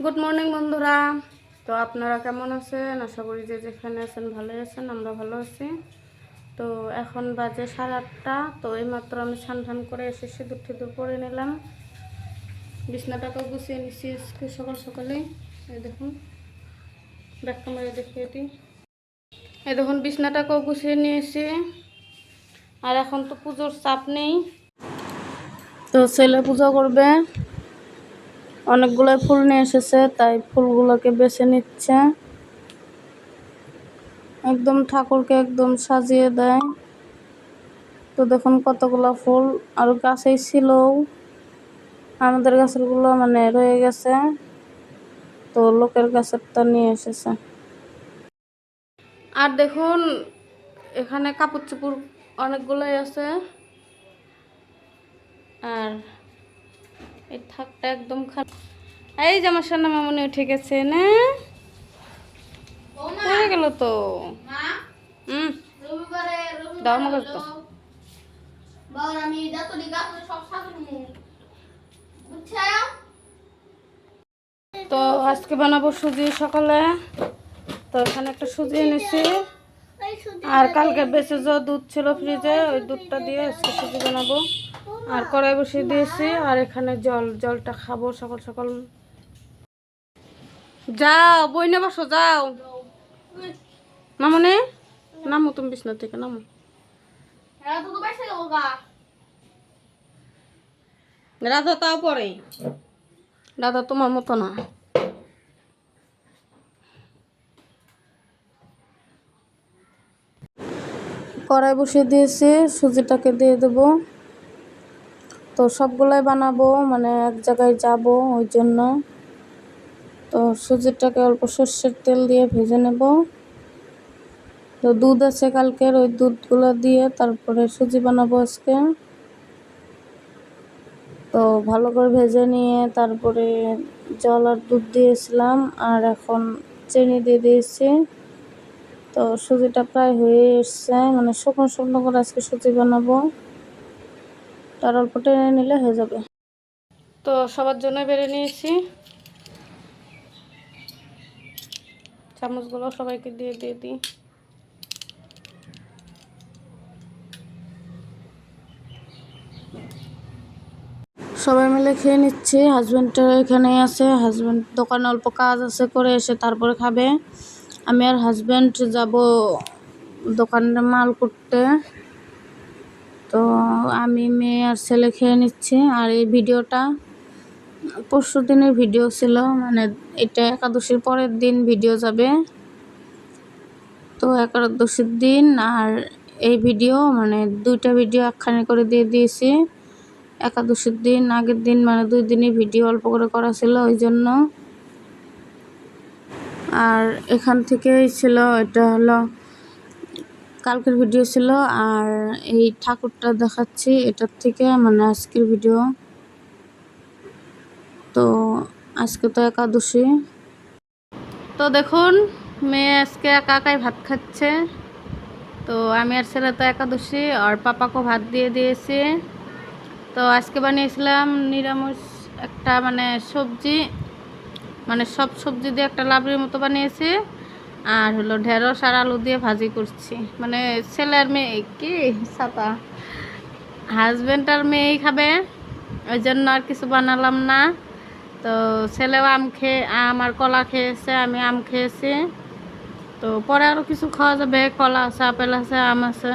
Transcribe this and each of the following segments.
Good morning বন্ধুরা। তো আপনারা কেমন আছেন? আশা করি যে যেখানে আছেন ভালোই আছেন, আমরা ভালো আছি। তো এখন বাজে 8:30। তো এইমাত্র আমি স্নান করে এসে সিঁদুর টিঁদুর পরে নিলাম, বিছনাটাকেও গুছিয়ে নিচ্ছি সকাল সকালেই। এই দেখুন, ব্যাক ক্যামেরা দেখিয়ে দিই। এই দেখুন, বিছনাটাকেও গুছিয়ে নিয়েছি। আর এখন তো পুজোর চাপ নেই, তো ছেলে পূজা করবে। অনেকগুলো ফুল নিয়ে এসেছে, তাই ফুলগুলোকে বেছে নিচ্ছে। একদম ঠাকুরকে একদম সাজিয়ে দেয়। তো দেখুন কতগুলো ফুল, আর গাছেই ছিল, আমাদের গাছেরগুলো মানে রয়ে গেছে, তো লোকের গাছেরটা নিয়ে এসেছে। আর দেখুন এখানে কাপড় চোপড় অনেকগুলোই আছে। আর এই থাকটা একদম খারাপ। এই যে আমার সামনে মামনি উঠে গেছে না, পড়ে গেল তো। দাও মগজ তো। তো আজকে বানাবো সুজি সকালে। তো এখানে একটা সুজি এনেছি, আর কালকে বেঁচে যাওয়া দুধ ছিল ফ্রিজে, ওই দুধটা দিয়ে আজকে সুজি বানাবো। আর কড়াই বসিয়ে দিয়েছি, আর এখানে জলটা খাবো সকাল সকাল। যাও বই না বসো, যাও মামনি, নামো তুমি বিছনা থেকে, নামো। রাধা তাও পরে, রাধা তোমার মতো না। কড়াই বসিয়ে দিয়েছি, সুজিটাকে দিয়ে দেবো। তো সবগুলাই বানাবো, মানে এক জায়গায় যাব, ওই জন্য। তো সুজিটাকে অল্প সর্ষের তেল দিয়ে ভেজে নেব। তো দুধ আছে কালকের, ওই দুধগুলো দিয়ে তারপরে সুজি বানাবো আজকে। তো ভালো করে ভেজে নিয়ে তারপরে জল আর দুধ দিয়েছিলাম, আর এখন চিনি দিয়ে দিয়েছি। তো সুজিটা প্রায় হয়ে এসছে, মানে শুকনো শুকনো করে আজকে সুজি বানাবো। তার অল্প টেনে নিলে হয়ে যাবে। তো সবার জন্য বেড়ে নিয়েছি, চামচগুলো সবাইকে দিয়ে দিই। সবাই মিলে খেয়ে নিচ্ছি। হাজব্যান্ডটা এখানে আছে, হাজব্যান্ড দোকানে অল্প কাজ আছে, করে এসে তারপরে খাবে। আমি আর হাজব্যান্ড যাব দোকানের মাল করতে। তো আমি, মেয়ে আর ছেলে খেয়ে নিচ্ছি। আর এই ভিডিওটা পরশু দিনের ভিডিও ছিল, মানে এটা একাদশীর পরের দিন ভিডিও যাবে। তো একাদশীর দিন আর এই ভিডিও, মানে দুইটা ভিডিও একখানে করে দিয়ে দিয়েছি। একাদশীর দিন আগের দিন, মানে 2 দিনই ভিডিও অল্প করে করা ছিল, ওই জন্য। আর এখান থেকেই ছিল, এটা হলো কালকের ভিডিও ছিল। আর এই ঠাকুরটা দেখাচ্ছি, এটার থেকে মানে আজকের ভিডিও। তো আজকে তো একাদশী। তো দেখুন, মেয়ে আজকে একা একাই ভাত খাচ্ছে। তো আমি আর ছেলে তো একাদশী, আর পাপাকেও ভাত দিয়ে দিয়েছি। তো আজকে বানিয়েছিলাম নিরামিষ একটা, মানে সবজি, মানে সব সবজি দিয়ে একটা লাবড়ির মতো বানিয়েছি। আর হলো ঢেঁড়স আর আলু দিয়ে ভাজি করছি, মানে ছেলে আর মেয়ে, কি ছাতা, হাজব্যান্ড আর মেয়েই খাবে, ওই জন্য আর কিছু বানালাম না। তো ছেলেও আম আর কলা খেয়েছে, আমি আম খেয়েছি। তো পরে আরও কিছু খাওয়া যাবে, কলা আছে, আপেল আছে, আম আছে।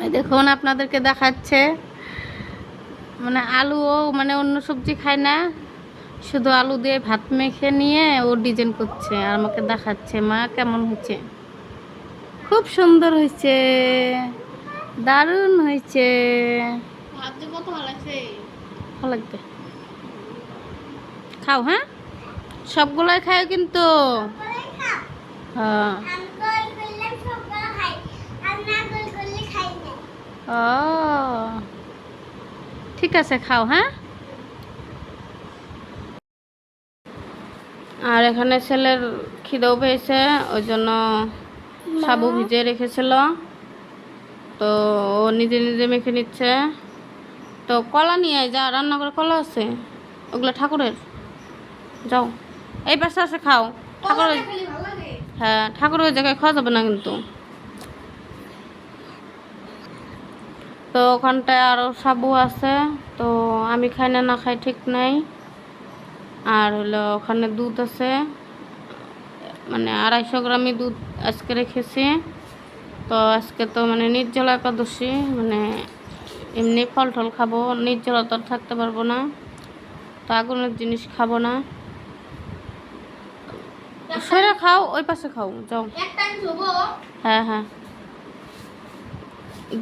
এই দেখুন আপনাদেরকে দেখাচ্ছে, মানে আলুও, মানে অন্য সবজি খায় না, শুধু আলু দিয়ে ভাত মেখে নিয়ে ও ডিজাইন করছে আর আমাকে দেখাচ্ছে, মা কেমন হয়েছে। খুব সুন্দর হয়েছে, দারুণ হয়েছে, কত ভালো লাগছে। ভালো লাগবে, খাও। হ্যাঁ, সবগুলোই খাও কিন্তু। হ্যাঁ, ও ঠিক আছে, খাও। হ্যাঁ, আর এখানে ছেলের খিদেও পেয়েছে, ওই জন্য সাবু ভিজিয়ে রেখেছিল, তো ও নিজে নিজে মেখে নিচ্ছে। তো কলা নিয়ে আয়, যা রান্না করে কলা আছে, ওগুলো ঠাকুরের। যাও এই পাশে আসে খাও। ঠাকুর হ্যাঁ, ঠাকুর ওই জায়গায় খাওয়া যাবে না কিন্তু। তো ওখানটায় আরও সাবু আছে, তো আমি খাই না না খাই ঠিক নাই। আর হলো ওখানে দুধ আছে, মানে 250 গ্রামই দুধ আজকে রেখেছি। তো আজকে তো মানে নির্জলা একাদশী, মানে এমনি ফল টল খাবো, নির্জলা তো আর থাকতে পারবো না, তো আগুনের জিনিস খাবো না। সেরা খাও, ওই পাশে খাও, যাও। হ্যাঁ হ্যাঁ,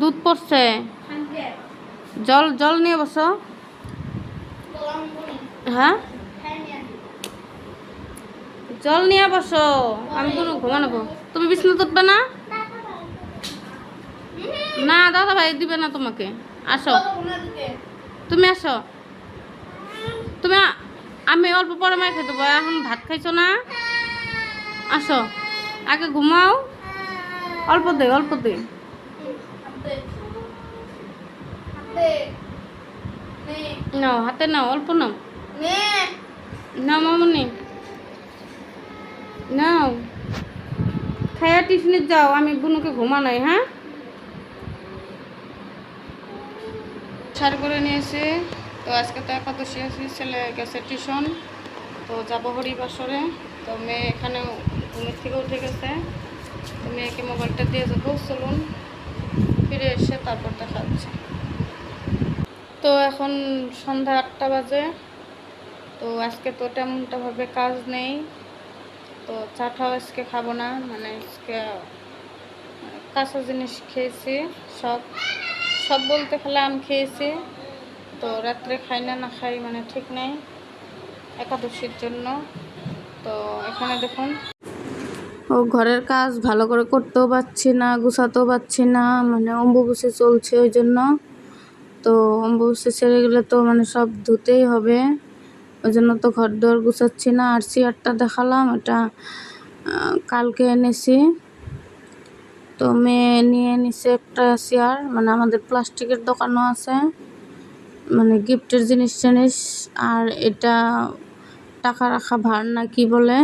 দুধ পড়ছে, জল জল নিয়ে বসো। হ্যাঁ, জল নিয়ে বসো, আমি কোনো ঘুমানোবো। তুমি বিছানা তুলবে না? না দাদা ভাই দিবে না তোমাকে। আসো, তুমি আসো, তুমি আমি অল্প পরে মাই খেতে দেবো, এখন ভাত খাইছো না? আসো, আগে ঘুমাও, অল্প দে অল্প দে। নাও হাতে নাও, অল্প নাও, নাও মামুনি নাও, খায়া টিউশনে যাও, আমি বুনুকে ঘুমানোই। হ্যাঁ, সার করে নিয়েছি। তো আজকে তো একাদশী আছে, ছেলে গেছে টিউশন, তো যাবো হরিবাসরে। তো মেয়ে এখানে ঘুমের থেকে উঠে গেছে, তো মেয়েকে মোবাইলটা দিয়ে যাবো। চলুন ফিরে এসে তারপর দেখা হচ্ছে। তো এখন সন্ধ্যা 8টা বাজে। তো আজকে তো তেমনটাভাবে কাজ নেই, তো চাটাও আজকে খাবো না, মানে আজকে কাঁচা জিনিস খেয়েছি সব, সব বলতে খেলে আম খেয়েছি। তো রাত্রে খাই না না খাই মানে ঠিক নেই একাদশীর জন্য। তো এখানে দেখুন, ও ঘরের কাজ ভালো করে করতেও পারছি না, গুছাতেও পারছি না, মানে অম্বুবাচী চলছে ওই জন্য। তো অম্বুবাচী ছেড়ে গেলে তো মানে সব ধুতেই হবে, ওই জন্য তো ঘর দর গুছাচ্ছি না। আর চেয়ারটা দেখালাম, এটা কালকে এনেছি। তো মেয়ে নিয়ে নিছে একটা চেয়ার, মানে আমাদের প্লাস্টিকের দোকানও আছে, মানে গিফটের জিনিস টিনিস। আর এটা টাকা রাখা ভার না কি বলে।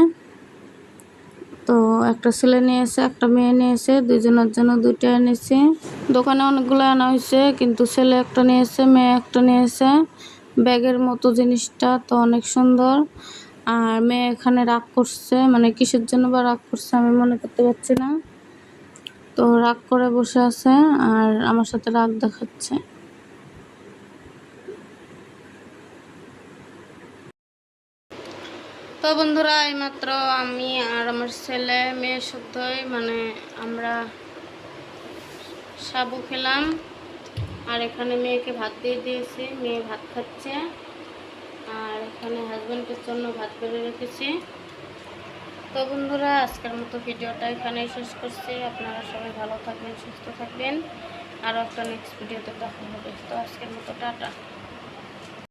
তো একটা ছেলে নিয়েছে, একটা মেয়ে নিয়েছে, দুজনের জন্য দুইটা এনেছি। দোকানে অনেকগুলো আনা হয়েছে, কিন্তু ছেলে একটা নিয়েছে, মেয়ে একটা নিয়েছে। ব্যাগের মতো জিনিসটা তো অনেক সুন্দর। আর মেয়ে এখানে রাগ করছে, মানে কিসের জন্য বা রাগ করছে আমি মনে করতে পারছি না। তো রাগ করে বসে আছে আর আমার সাথে রাগ দেখাচ্ছে। তো বন্ধুরা, এইমাত্র আমি আর আমার ছেলে মেয়ে শুদ্ধই মানে আমরা সাবু খেলাম। আর এখানে মেয়েকে ভাত দিয়ে দিয়েছি, মেয়ে ভাত খাচ্ছে। আর এখানে হাজব্যান্ডের জন্য ভাত করে রেখেছি। তো বন্ধুরা, আজকের মতো ভিডিওটা এখানেই শেষ করছি। আপনারা সবাই ভালো থাকবেন, সুস্থ থাকবেন। আরও একটা নেক্সট ভিডিওতে দেখা হবে। তো আজকের মতো টাটা।